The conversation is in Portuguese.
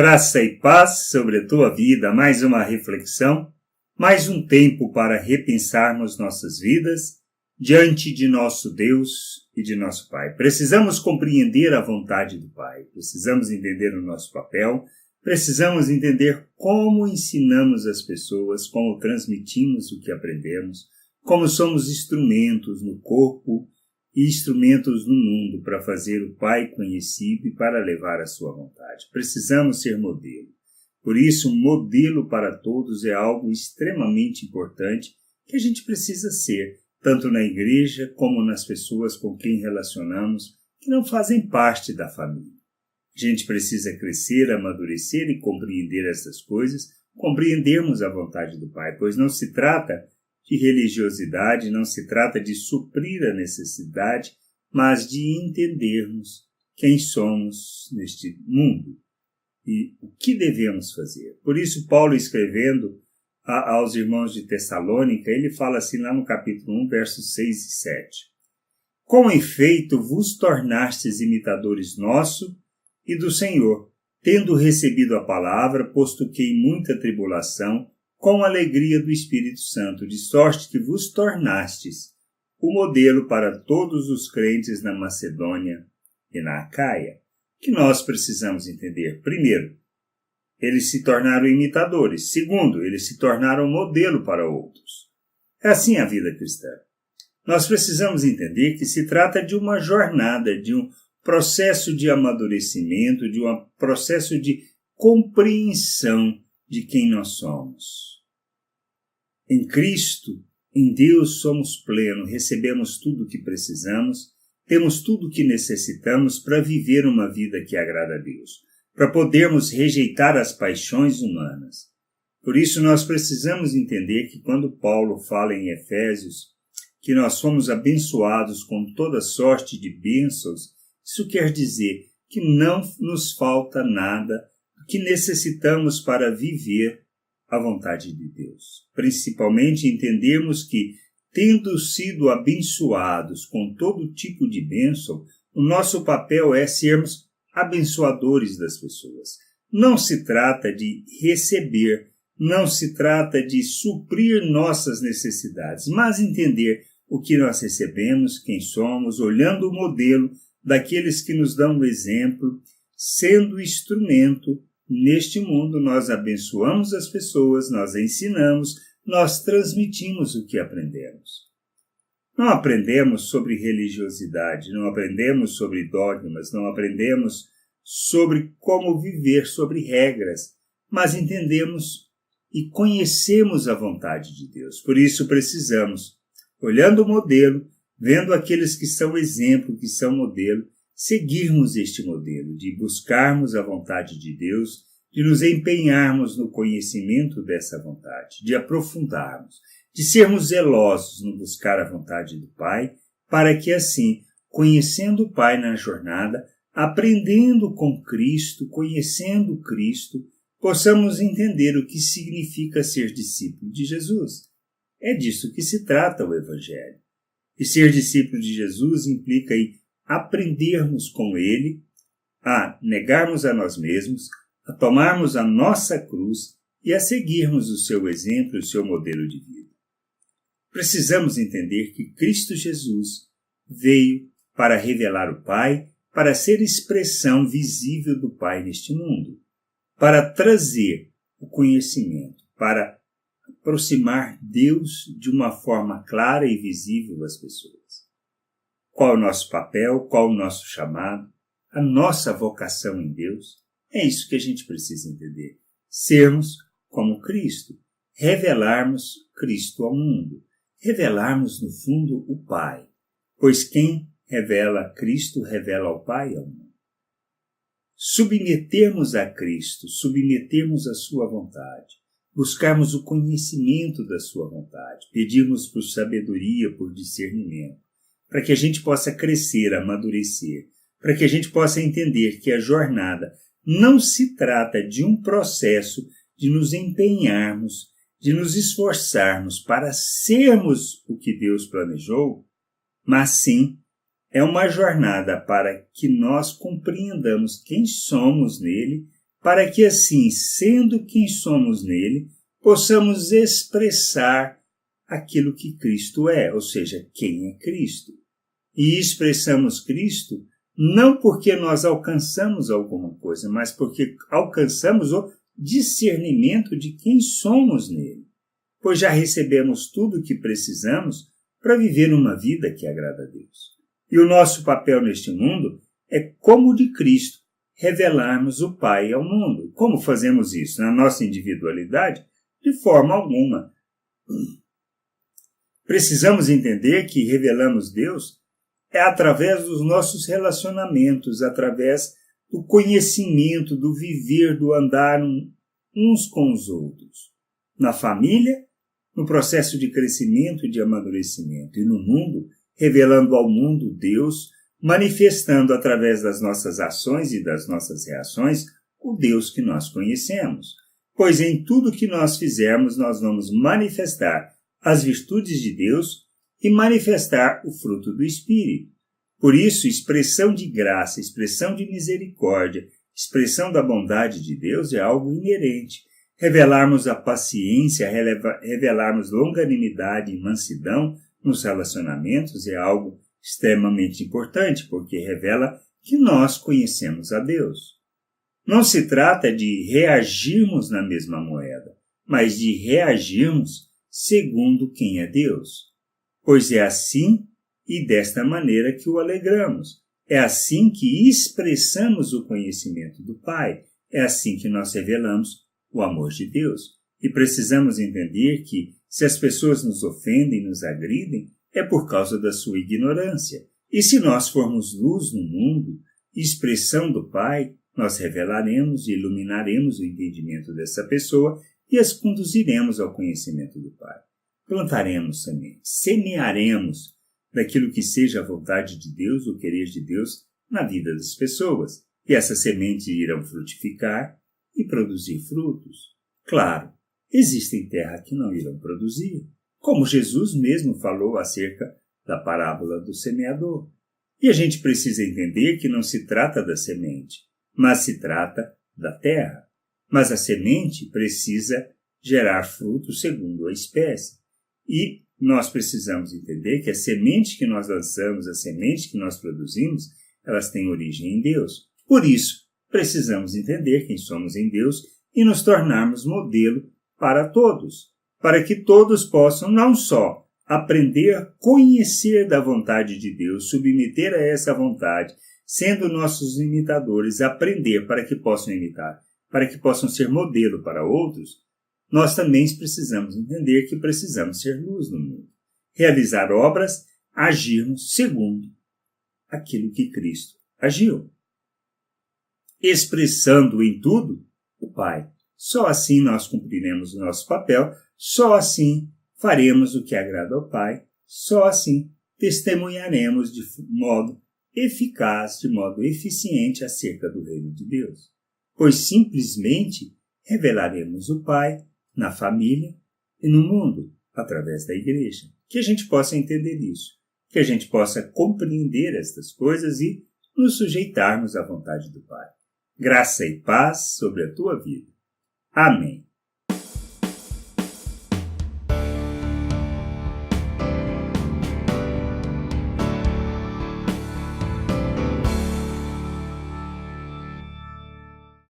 Graça e paz sobre a tua vida, mais uma reflexão, mais um tempo para repensarmos nossas vidas diante de nosso Deus e de nosso Pai. Precisamos compreender a vontade do Pai, precisamos entender o nosso papel, precisamos entender como ensinamos as pessoas, como transmitimos o que aprendemos, como somos instrumentos no corpo e instrumentos no mundo para fazer o Pai conhecido e para levar a sua vontade. Precisamos ser modelo. Por isso, modelo para todos é algo extremamente importante que a gente precisa ser, tanto na igreja como nas pessoas com quem relacionamos, que não fazem parte da família. A gente precisa crescer, amadurecer e compreender essas coisas, compreendermos a vontade do Pai, pois não se trata de religiosidade, não se trata de suprir a necessidade, mas de entendermos quem somos neste mundo e o que devemos fazer. Por isso, Paulo, escrevendo aos irmãos de Tessalônica, ele fala assim lá no capítulo 1, versos 6 e 7. Com efeito, vos tornastes imitadores nosso e do Senhor, tendo recebido a palavra, posto que em muita tribulação, com a alegria do Espírito Santo, de sorte que vos tornastes o modelo para todos os crentes na Macedônia e na Acaia. Que nós precisamos entender. Primeiro, eles se tornaram imitadores. Segundo, eles se tornaram modelo para outros. É assim a vida cristã. Nós precisamos entender que se trata de uma jornada, de um processo de amadurecimento, de um processo de compreensão de quem nós somos. Em Cristo, em Deus, somos plenos, recebemos tudo o que precisamos, temos tudo o que necessitamos para viver uma vida que agrada a Deus, para podermos rejeitar as paixões humanas. Por isso, nós precisamos entender que quando Paulo fala em Efésios que nós fomos abençoados com toda sorte de bênçãos, isso quer dizer que não nos falta nada do que necessitamos para viver a vontade de Deus. Principalmente entendermos que, tendo sido abençoados com todo tipo de bênção, o nosso papel é sermos abençoadores das pessoas. Não se trata de receber, não se trata de suprir nossas necessidades, mas entender o que nós recebemos, quem somos, olhando o modelo daqueles que nos dão o exemplo, sendo instrumento. Neste mundo, nós abençoamos as pessoas, nós ensinamos, nós transmitimos o que aprendemos. Não aprendemos sobre religiosidade, não aprendemos sobre dogmas, não aprendemos sobre como viver, sobre regras, mas entendemos e conhecemos a vontade de Deus. Por isso precisamos, olhando o modelo, vendo aqueles que são exemplo, que são modelo, seguirmos este modelo, de buscarmos a vontade de Deus, de nos empenharmos no conhecimento dessa vontade, de aprofundarmos, de sermos zelosos no buscar a vontade do Pai, para que assim, conhecendo o Pai na jornada, aprendendo com Cristo, conhecendo Cristo, possamos entender o que significa ser discípulo de Jesus. É disso que se trata o Evangelho. E ser discípulo de Jesus implica em aprendermos com Ele, a negarmos a nós mesmos, a tomarmos a nossa cruz e a seguirmos o seu exemplo e o seu modelo de vida. Precisamos entender que Cristo Jesus veio para revelar o Pai, para ser expressão visível do Pai neste mundo, para trazer o conhecimento, para aproximar Deus de uma forma clara e visível às pessoas. Qual é o nosso papel? Qual é o nosso chamado? A nossa vocação em Deus? É isso que a gente precisa entender. Sermos como Cristo. Revelarmos Cristo ao mundo. Revelarmos, no fundo, o Pai. Pois quem revela Cristo, revela ao Pai e ao mundo. Submetermos a Cristo, submetermos a sua vontade. Buscarmos o conhecimento da sua vontade. Pedirmos por sabedoria, por discernimento. Para que a gente possa crescer, amadurecer. Para que a gente possa entender que a jornada não se trata de um processo de nos empenharmos, de nos esforçarmos para sermos o que Deus planejou, mas sim é uma jornada para que nós compreendamos quem somos nele, para que assim, sendo quem somos nele, possamos expressar aquilo que Cristo é, ou seja, quem é Cristo. E expressamos Cristo não porque nós alcançamos alguma coisa, mas porque alcançamos o discernimento de quem somos nele, pois já recebemos tudo o que precisamos para viver uma vida que agrada a Deus. E o nosso papel neste mundo é, como o de Cristo, revelarmos o Pai ao mundo. Como fazemos isso? Na nossa individualidade? De forma alguma. Precisamos entender que revelamos Deus através dos nossos relacionamentos, através do conhecimento, do viver, do andar uns com os outros. Na família, no processo de crescimento e de amadurecimento. E no mundo, revelando ao mundo Deus, manifestando através das nossas ações e das nossas reações o Deus que nós conhecemos. Pois em tudo que nós fizermos, nós vamos manifestar as virtudes de Deus e manifestar o fruto do Espírito. Por isso, expressão de graça, expressão de misericórdia, expressão da bondade de Deus é algo inerente. Revelarmos a paciência, revelarmos longanimidade e mansidão nos relacionamentos é algo extremamente importante, porque revela que nós conhecemos a Deus. Não se trata de reagirmos na mesma moeda, mas de reagirmos segundo quem é Deus. Pois é assim e desta maneira que o alegramos. É assim que expressamos o conhecimento do Pai. É assim que nós revelamos o amor de Deus. E precisamos entender que, se as pessoas nos ofendem, nos agridem, é por causa da sua ignorância. E se nós formos luz no mundo, expressão do Pai, nós revelaremos e iluminaremos o entendimento dessa pessoa e as conduziremos ao conhecimento do Pai. Plantaremos sementes, semearemos daquilo que seja a vontade de Deus, o querer de Deus na vida das pessoas. E essas sementes irão frutificar e produzir frutos. Claro, existem terras que não irão produzir, como Jesus mesmo falou acerca da parábola do semeador. E a gente precisa entender que não se trata da semente, mas se trata da terra. Mas a semente precisa gerar frutos segundo a espécie. E nós precisamos entender que a semente que nós lançamos, a semente que nós produzimos, elas têm origem em Deus. Por isso, precisamos entender quem somos em Deus e nos tornarmos modelo para todos, para que todos possam não só aprender a conhecer da vontade de Deus, submeter a essa vontade, sendo nossos imitadores, aprender para que possam imitar, para que possam ser modelo para outros. Nós também precisamos entender que precisamos ser luz no mundo, realizar obras, agirmos segundo aquilo que Cristo agiu, expressando em tudo o Pai. Só assim nós cumpriremos o nosso papel, só assim faremos o que agrada ao Pai, só assim testemunharemos de modo eficaz, de modo eficiente acerca do reino de Deus. Pois simplesmente revelaremos o Pai na família e no mundo, através da igreja. Que a gente possa entender isso, que a gente possa compreender estas coisas e nos sujeitarmos à vontade do Pai. Graça e paz sobre a tua vida. Amém.